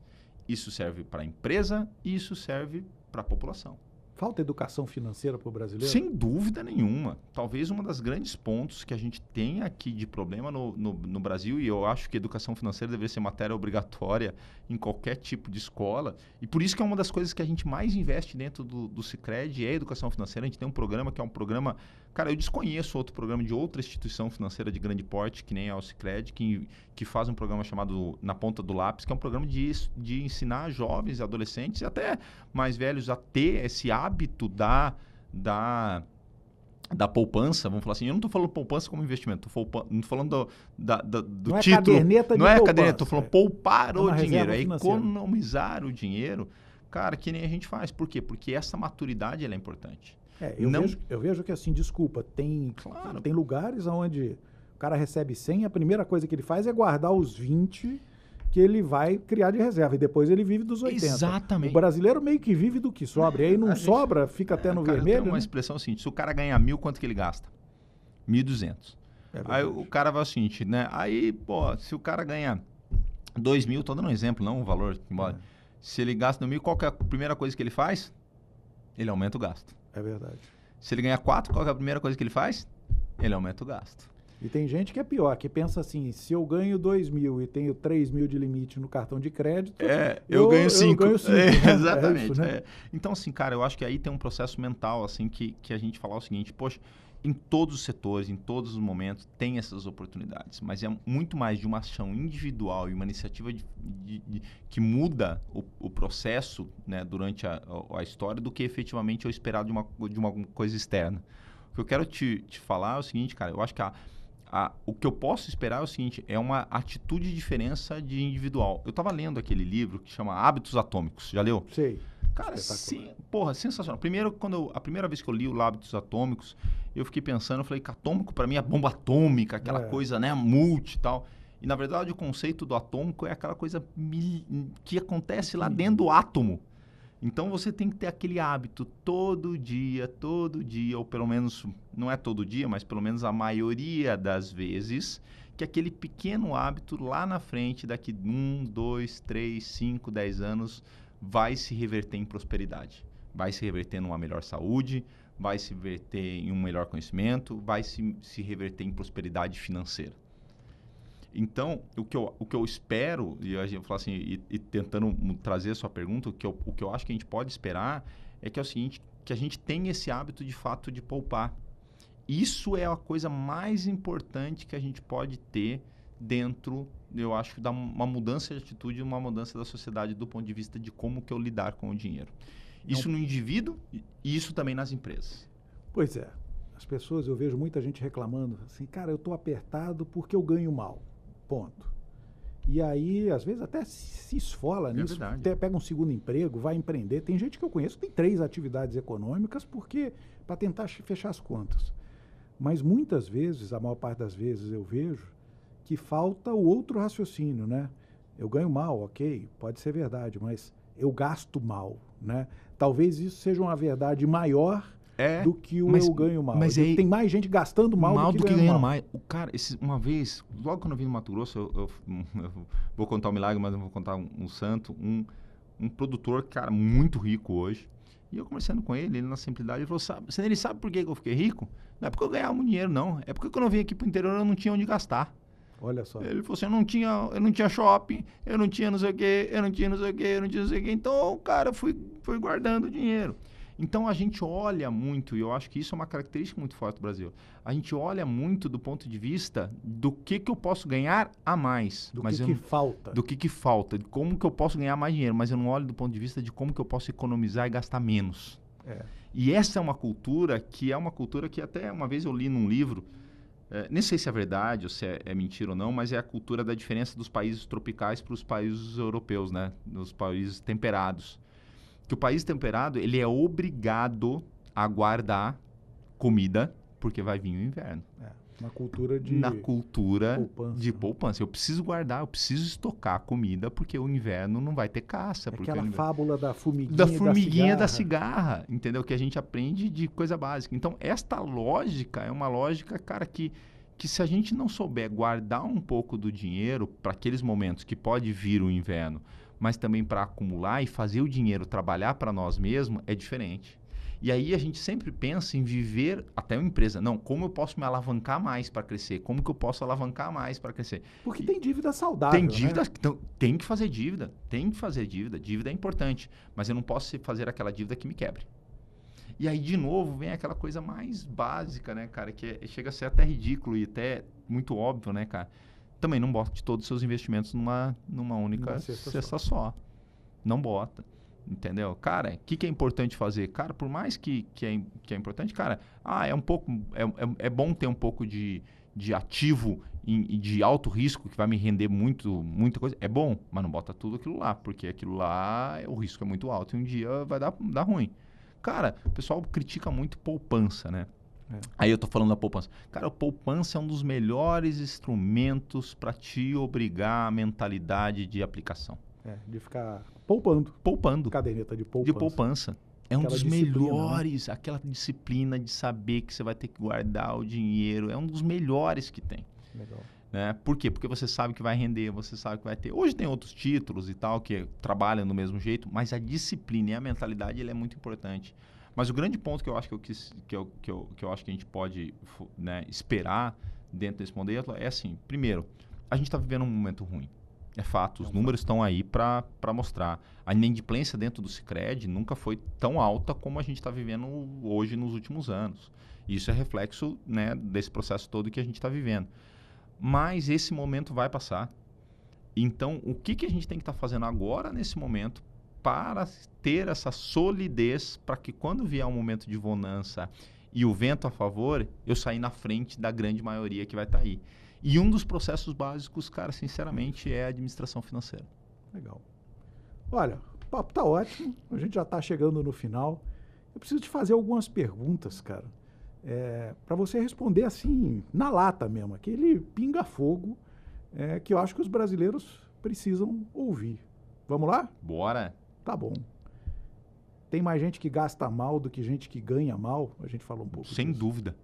isso serve para empresa e isso serve para a população. Falta educação financeira para o brasileiro? Sem dúvida nenhuma. Talvez um dos grandes pontos que a gente tem aqui de problema no Brasil, e eu acho que educação financeira deveria ser matéria obrigatória em qualquer tipo de escola, e por isso que é uma das coisas que a gente mais investe dentro do Sicredi, é a educação financeira. A gente tem um programa que é um programa... Cara, eu desconheço outro programa de outra instituição financeira de grande porte, que nem é o Sicredi, que faz um programa chamado Na Ponta do Lápis, que é um programa de ensinar jovens, adolescentes e até mais velhos a ter esse hábito da poupança, vamos falar assim. Eu não estou falando poupança como investimento, não estou falando do não título. É caderneta não é poupança, caderneta, estou falando poupar o dinheiro, é financeira. Economizar o dinheiro, cara, que nem a gente faz. Por quê? Porque essa maturidade ela é importante. Eu vejo que assim, desculpa, tem lugares onde o cara recebe 100, a primeira coisa que ele faz é guardar os 20 que ele vai criar de reserva, e depois ele vive dos 80. Exatamente. O brasileiro meio que vive do que sobra, e aí não sobra, fica até no vermelho. Tem uma expressão assim, se o cara ganha 1.000, quanto que ele gasta? 1.200. Aí o cara vai o seguinte, né? Aí, pô, se o cara ganha 2.000, tô dando um exemplo, não um valor, se ele gasta 1.000, qual que é a primeira coisa que ele faz? Ele aumenta o gasto. É verdade. Se ele ganha 4, qual que é a primeira coisa que ele faz? Ele aumenta o gasto. E tem gente que é pior, que pensa assim, se eu ganho 2.000 e tenho 3.000 de limite no cartão de crédito... eu ganho 5. Exatamente. Isso, né? Então, assim, cara, eu acho que aí tem um processo mental, assim, que a gente falar o seguinte, poxa, em todos os setores, em todos os momentos, tem essas oportunidades, mas é muito mais de uma ação individual e uma iniciativa que muda o processo, né, durante a história do que efetivamente eu esperar de uma coisa externa. O que eu quero te falar é o seguinte, cara, eu acho que o que eu posso esperar é o seguinte, é uma atitude de diferença de individual. Eu estava lendo aquele livro que chama Hábitos Atômicos, já leu? Sei. Cara, sensacional. Primeiro, a primeira vez que eu li o Hábitos Atômicos, eu fiquei pensando, eu falei que atômico para mim é bomba atômica, aquela coisa, né, multi e tal. E na verdade o conceito do atômico é aquela coisa que acontece lá dentro do átomo. Então você tem que ter aquele hábito todo dia, ou pelo menos, não é todo dia, mas pelo menos a maioria das vezes, que aquele pequeno hábito lá na frente, daqui 1, 2, 3, 5, 10 anos, vai se reverter em prosperidade. Vai se reverter numa melhor saúde, vai se reverter em um melhor conhecimento, vai se reverter em prosperidade financeira. Então, o que eu espero, e a gente fala assim, e tentando trazer a sua pergunta, o que eu acho que a gente pode esperar é que é o seguinte, que a gente tenha esse hábito de fato de poupar. Isso é a coisa mais importante que a gente pode ter dentro, eu acho, de uma mudança de atitude, uma mudança da sociedade do ponto de vista de como que eu lidar com o dinheiro. Isso no indivíduo e isso também nas empresas. Pois é. As pessoas, eu vejo muita gente reclamando assim, cara, eu estou apertado porque eu ganho mal. Ponto. E aí, às vezes, até se esfola nisso, até pega um segundo emprego, vai empreender. Tem gente que eu conheço que tem 3 atividades econômicas para tentar fechar as contas. Mas muitas vezes, a maior parte das vezes eu vejo que falta o outro raciocínio, né? Eu ganho mal, ok, pode ser verdade, mas eu gasto mal, né? Talvez isso seja uma verdade maior do que o eu ganho mal. Mas tem mais gente gastando mal do que ganhando mal. O cara, uma vez, logo quando eu vim no Mato Grosso, eu vou contar um milagre, mas não vou contar um santo, um produtor, cara, muito rico hoje. E eu conversando com ele na simplicidade, ele falou, ele sabe por que eu fiquei rico? Não é porque eu ganhava muito dinheiro, não. É porque quando eu vim aqui pro interior, eu não tinha onde gastar. Olha só. Ele falou assim, eu não tinha shopping, eu não tinha não sei o quê, eu não tinha não sei o quê, eu não tinha não sei o quê. Então, cara, fui guardando dinheiro. Então, a gente olha muito, e eu acho que isso é uma característica muito forte do Brasil, a gente olha muito do ponto de vista do que eu posso ganhar a mais. Do que falta. Do que falta, de como que eu posso ganhar mais dinheiro, mas eu não olho do ponto de vista de como que eu posso economizar e gastar menos. E essa é uma cultura que até uma vez eu li num livro, nem sei se é verdade ou se é mentira ou não, mas é a cultura da diferença dos países tropicais para os países europeus, né? Dos países temperados. Que o país temperado, ele é obrigado a guardar comida, porque vai vir o inverno. Na cultura de poupança. Eu preciso guardar, eu preciso estocar comida, porque o inverno não vai ter caça. Aquela fábula da formiguinha, da cigarra, entendeu? Que a gente aprende de coisa básica. Então, esta lógica é uma lógica, cara, que se a gente não souber guardar um pouco do dinheiro para aqueles momentos que pode vir o inverno, mas também para acumular e fazer o dinheiro trabalhar para nós mesmos, é diferente. E aí a gente sempre pensa em viver até uma empresa. Não, como eu posso me alavancar mais para crescer? Como que eu posso alavancar mais para crescer? Porque tem dívida saudável, Tem dívida, né? então, tem que fazer dívida. Tem que fazer dívida. Dívida é importante. Mas eu não posso fazer aquela dívida que me quebre. E aí, de novo, vem aquela coisa mais básica, né, cara? Que chega a ser até ridículo e até muito óbvio, né, cara? Também não bote todos os seus investimentos numa única cesta só. Não bota. Entendeu? Cara, o que é importante fazer? Cara, por mais que é importante, cara, é bom ter um pouco de ativo e de alto risco que vai me render muita coisa. É bom, mas não bota tudo aquilo lá, porque aquilo lá, o risco é muito alto e um dia vai dar ruim. Cara, o pessoal critica muito poupança, né? Aí eu tô falando da poupança. Cara, a poupança é um dos melhores instrumentos para te obrigar a mentalidade de aplicação. De ficar poupando. Caderneta de poupança. De poupança. É um dos melhores, né? Aquela disciplina de saber que você vai ter que guardar o dinheiro. É um dos melhores que tem. Legal. Né? Por quê? Porque você sabe que vai render, você sabe que vai ter. Hoje tem outros títulos e tal que trabalham do mesmo jeito, mas a disciplina e a mentalidade ele é muito importante. Mas o grande ponto que eu acho que eu acho que a gente pode, né, esperar dentro desse modelo é assim: primeiro, a gente está vivendo um momento ruim. É fato, os números estão aí para mostrar. A inadimplência dentro do Sicredi nunca foi tão alta como a gente está vivendo hoje nos últimos anos. Isso é reflexo, né, desse processo todo que a gente está vivendo. Mas esse momento vai passar. Então, o que a gente tem que estar fazendo agora, nesse momento, para ter essa solidez, para que quando vier um momento de bonança e o vento a favor, eu sair na frente da grande maioria que vai estar aí. E um dos processos básicos, cara, sinceramente, é a administração financeira. Legal. Olha, o papo tá ótimo, a gente já está chegando no final. Eu preciso te fazer algumas perguntas, cara, para você responder assim, na lata mesmo, aquele pinga-fogo que eu acho que os brasileiros precisam ouvir. Vamos lá? Bora! Tá bom. Tem mais gente que gasta mal do que gente que ganha mal? A gente falou um pouco Sem dúvida.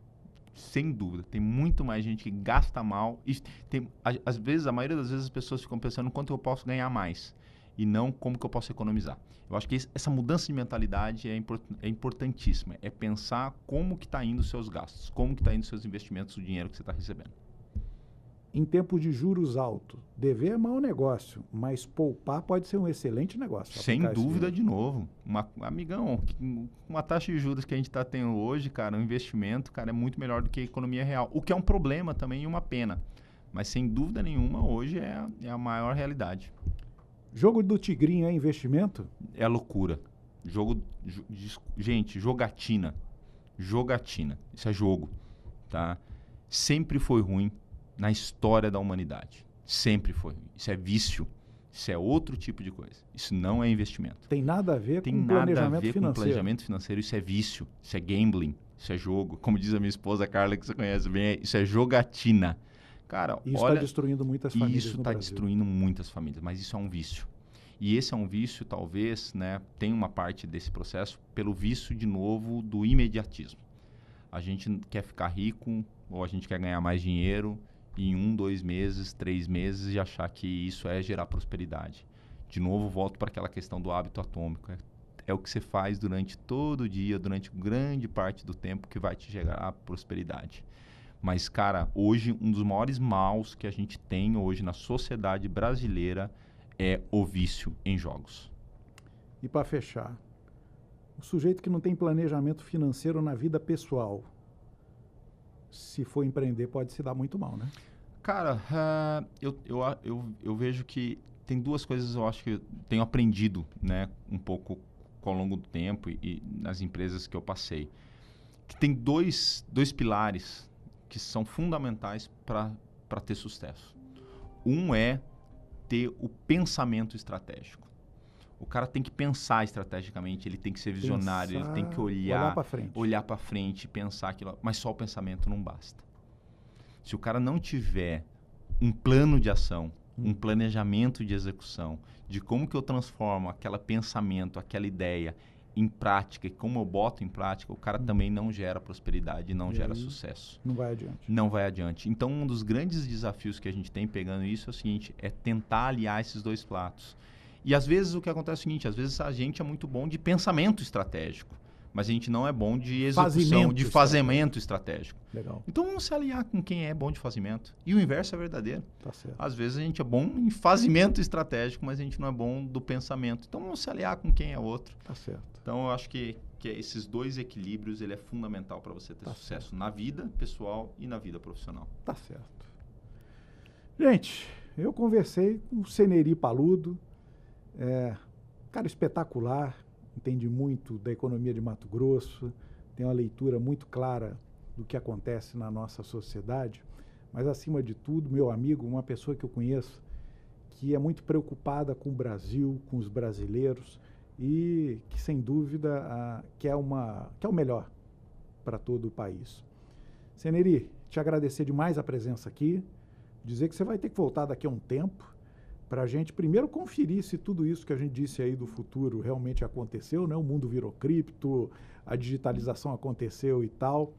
Sem dúvida. Tem muito mais gente que gasta mal. E às vezes, a maioria das vezes, as pessoas ficam pensando quanto eu posso ganhar mais. E não como que eu posso economizar. Eu acho que essa mudança de mentalidade é importantíssima. É pensar como que está indo os seus gastos. Como que está indo os seus investimentos, o dinheiro que você está recebendo. Em tempos de juros altos, dever é mau negócio, mas poupar pode ser um excelente negócio. Sem dúvida, de novo. Amigão, uma taxa de juros que a gente está tendo hoje, cara, um investimento, cara, é muito melhor do que a economia real. O que é um problema também e uma pena. Mas, sem dúvida nenhuma, hoje é a maior realidade. Jogo do tigrinho é investimento? É loucura. Gente, jogatina. Jogatina. Isso é jogo. Tá? Sempre foi ruim na história da humanidade. Sempre foi. Isso é vício. Isso é outro tipo de coisa. Isso não é investimento. Tem nada a ver com planejamento financeiro. Tem nada a ver com planejamento financeiro. Isso é vício. Isso é gambling. Isso é jogo. Como diz a minha esposa Carla, que você conhece bem, isso é jogatina. Cara, Isso olha, está destruindo muitas famílias isso no está Brasil. destruindo muitas famílias, mas isso é um vício. E esse é um vício, talvez, né, tem uma parte desse processo pelo vício, de novo, do imediatismo. A gente quer ficar rico ou a gente quer ganhar mais dinheiro em 1, 2 meses, 3 meses e achar que isso é gerar prosperidade. De novo, volto para aquela questão do hábito atômico. É o que você faz durante todo o dia, durante grande parte do tempo que vai te gerar prosperidade. Mas, cara, hoje um dos maiores maus que a gente tem hoje na sociedade brasileira é o vício em jogos. E para fechar, o sujeito que não tem planejamento financeiro na vida pessoal, se for empreender, pode se dar muito mal, né? Cara, eu vejo que tem duas coisas eu acho que eu tenho aprendido, né, um pouco ao longo do tempo e nas empresas que eu passei. Que tem dois pilares que são fundamentais para ter sucesso. Um é ter o pensamento estratégico. O cara tem que pensar estrategicamente, ele tem que ser visionário, ele tem que olhar para frente, pensar aquilo, mas só o pensamento não basta. Se o cara não tiver um plano de ação, um planejamento de execução, de como que eu transformo aquele pensamento, aquela ideia em prática e como eu boto em prática, o cara também não gera prosperidade, não gera sucesso. Não vai adiante. Não vai adiante. Então, um dos grandes desafios que a gente tem pegando isso é o seguinte, é tentar aliar esses dois pratos. E às vezes o que acontece é o seguinte, às vezes a gente é muito bom de pensamento estratégico, mas a gente não é bom de execução, de fazimento estratégico. Legal. Então vamos se aliar com quem é bom de fazimento. E o inverso é verdadeiro. Tá certo. Às vezes a gente é bom em fazimento estratégico, mas a gente não é bom do pensamento. Então vamos se aliar com quem é outro. Tá certo. Então eu acho que esses dois equilíbrios ele é fundamental para você ter sucesso na vida pessoal e na vida profissional. Tá certo. Gente, eu conversei com o Seneri Paludo, cara espetacular, entende muito da economia de Mato Grosso, tem uma leitura muito clara do que acontece na nossa sociedade, mas acima de tudo, meu amigo, uma pessoa que eu conheço que é muito preocupada com o Brasil, com os brasileiros e que sem dúvida quer o melhor para todo o país. Seneri, te agradecer demais a presença aqui, dizer que você vai ter que voltar daqui a um tempo para a gente primeiro conferir se tudo isso que a gente disse aí do futuro realmente aconteceu, né? O mundo virou cripto, a digitalização aconteceu e tal,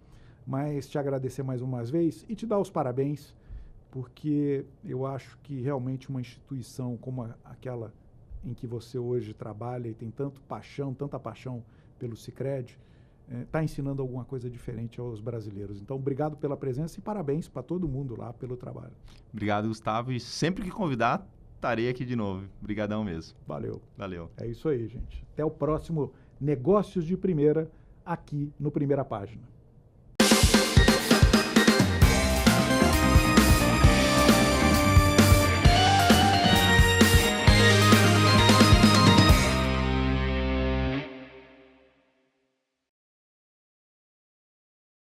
mas te agradecer mais uma vez e te dar os parabéns, porque eu acho que realmente uma instituição como aquela em que você hoje trabalha e tem tanta paixão pelo Sicredi, está ensinando alguma coisa diferente aos brasileiros. Então, obrigado pela presença e parabéns para todo mundo lá pelo trabalho. Obrigado, Gustavo, e sempre que convidar, estarei aqui de novo. Obrigadão mesmo. Valeu. Valeu. É isso aí, gente. Até o próximo Negócios de Primeira, aqui no Primeira Página.